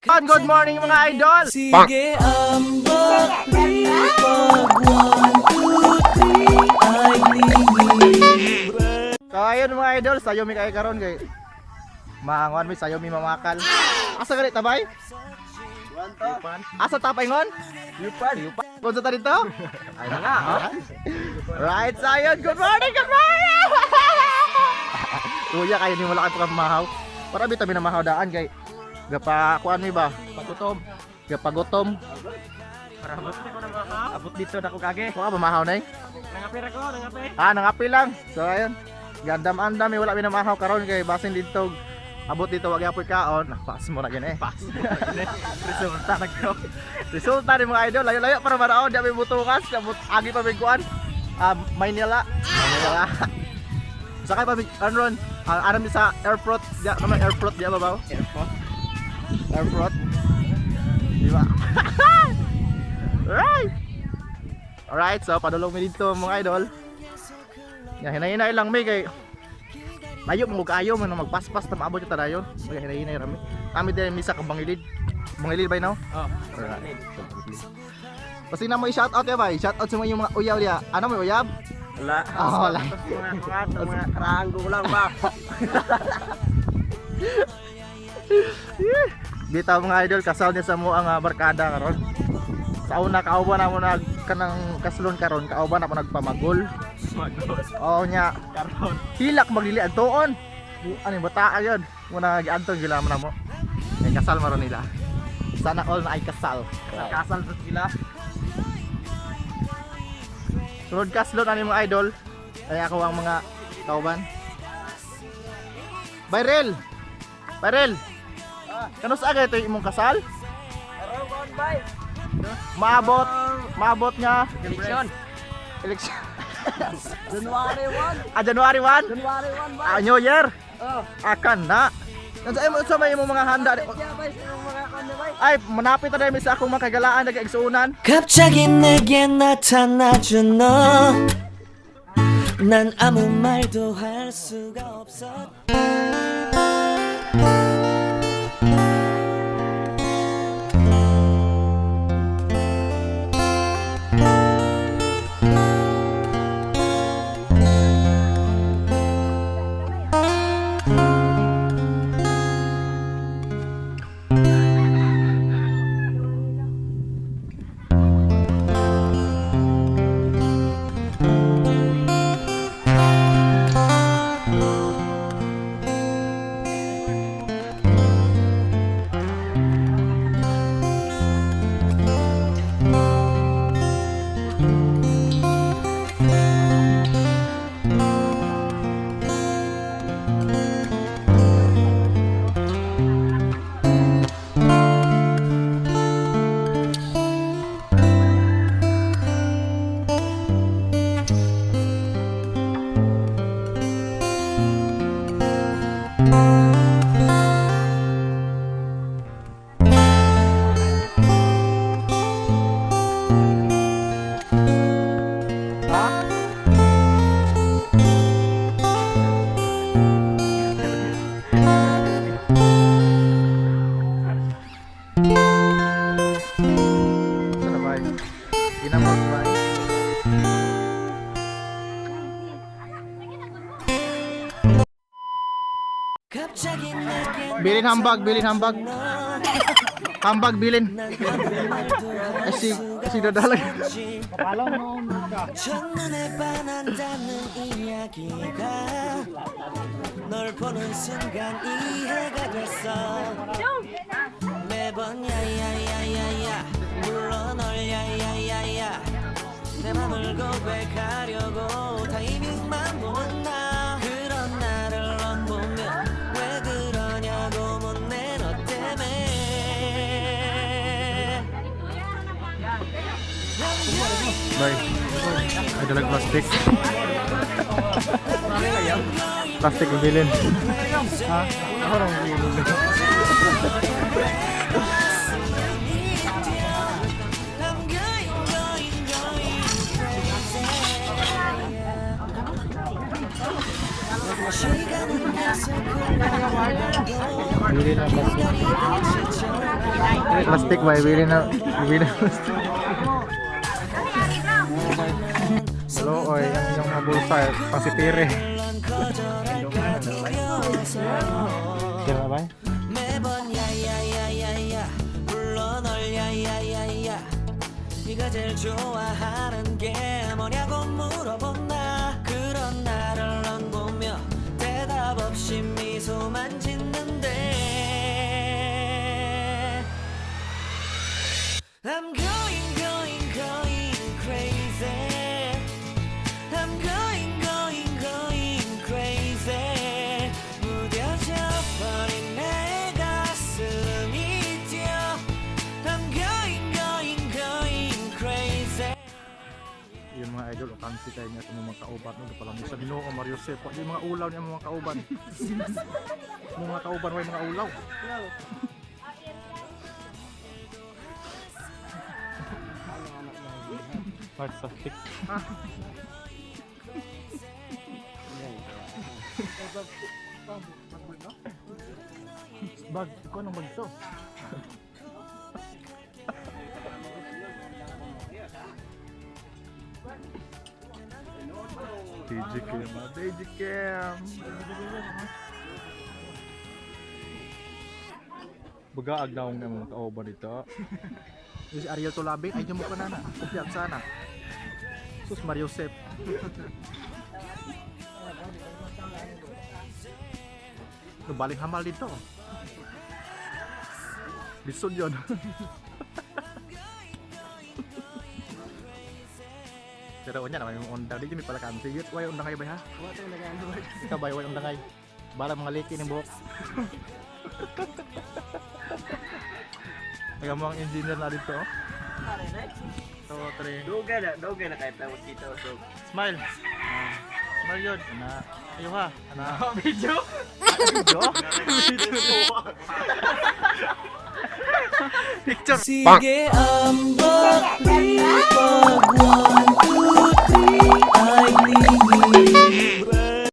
Good morning mga idol! Sige ang pag-ipag 1, 2, 3 ay libre. So ayun mga idol, sayo mi kay karon kay maangon mi sayo mi mamakal. Asa gali tabay? Asa tapay ngon? Yupan. Punta ta dito? Ay na nga. Right sayon, good morning, good morning! Kuya kayo ni wala kay pagmahaw. Para bitabi na mahaw daan kay gapa kuan mi ba? Pagutom. Gapagutom. Para abot ko na mahaw. Abot dito na ko kage. Kuha ba mahaw nay? Nangapi ra ko, nangapi. Nangapi lang. So ayun. Gandam-andam mi wala mi na mahaw karon kay basin dito. Abot dito wag apoy kaon. Pass mo na gani eh. Pass. Resulta nagto. Resulta ni mga idol, layo-layo para maraon di may butukas, abot agi pa biguan. Maynila. Sakay pa big ron. Aram sa airport, diya naman airport diya ba ba? Airport. Di ba? Right. Alright, so padulong mi dito mga idol. Ya hinay-hinay lang mi kay layo mo kayo man magpaspas ta maabot ta dayon. Kaya hinay-hinay rami. Kami din misa ka bangilid. Bangilid ba now? Oh. Kasi na mo i-shout out ya ba? I-shout out sa mga uyaw dia. Ano mo uyab? Wala. Wala. Mga karanggo lang ba? Bitaw mga idol, kasal niya sa mo ang barkada karon. Sa una kauban na mo nag kanang kaslon karon, kauban na mo nagpamagol. Oo nya. Karon. Hilak maglili adtoon. Ano bata yun? Muna giadton gila man mo. Kay kasal maron nila. Sana all na ay kasal. Kasal sa sila. Sunod kaslon ani mga idol. Ay ako ang mga kauban. Viral. Viral. Kano sa agay ito imong kasal? Karon bay. Maabot nga Eleksyon. eleksyon. January 1. January 1? January 1 bay. New Year? Oh. Akan na. Nansa mo sa may imong mga handa. Yeah bay, sa mga kanya bay. Ay, manapit na dahil sa akong makagalaan nag-igsuunan. 갑자기 내게 나타나준 너. 난 아무 말도 할 수가 없어. Sana ba? Ginamot ba? 갑자기 내게 Bilin hambag, bilin hambag. Hambag bilin. Si dadalag. 첫눈에 반한다는 이야기가 널 보는 순간 이해가 됐어. 매번 야야야야야 물러 널 야야야야 내 맘을 고백하려고 타이밍만 보는 나 그런 나를 넌 보면 왜 그러냐고 묻네 너 때문에 Bay. Ay dalag plastic. Plastic ang bilin. Ha? Ako lang bilin. Bilin ang plastic. Plastic ba? Bili na plastic. Hello, oy, yung mga bulsa, pasipire. Kira ba? 매번 야야야야야 불러 널 야야야야 네가 제일 좋아하는 게 뭐냐고 물어본다 그런 나를 넌 보며 대답 없이 미소만 짓는데 I'm going crazy I'm going crazy 무뎌져 버린 내 가슴이 뛰어 I'm going crazy Yung mga idol, kansi kayo niya sa mga kauban. No? Palang sa Ginoo o Mario Joseph. Yung mga ulaw niya mga kauban. Mga kauban, may mga ulaw. Plastic. Bag, ikaw nang bag to. Digicam. Bagaag daw ng mga kauban dito. Yung si Ariel Tolabing, ay mo ka na. Kupyag sana. Sus Mario Joseph. Baling hamal dito. Lisod yun. Pero unya naman yung undang dito may pala kami. Sige, way undang kayo ba ha? Ikaw ba way undang kayo? Bala mga liki ng buhok. Kaya mo ang engineer na dito. So, tre. Dugay na kahit tawag dito. So, Smile. Smile yun. Ana. Ayo ha. Ana. video. Video? Picture. sige 한번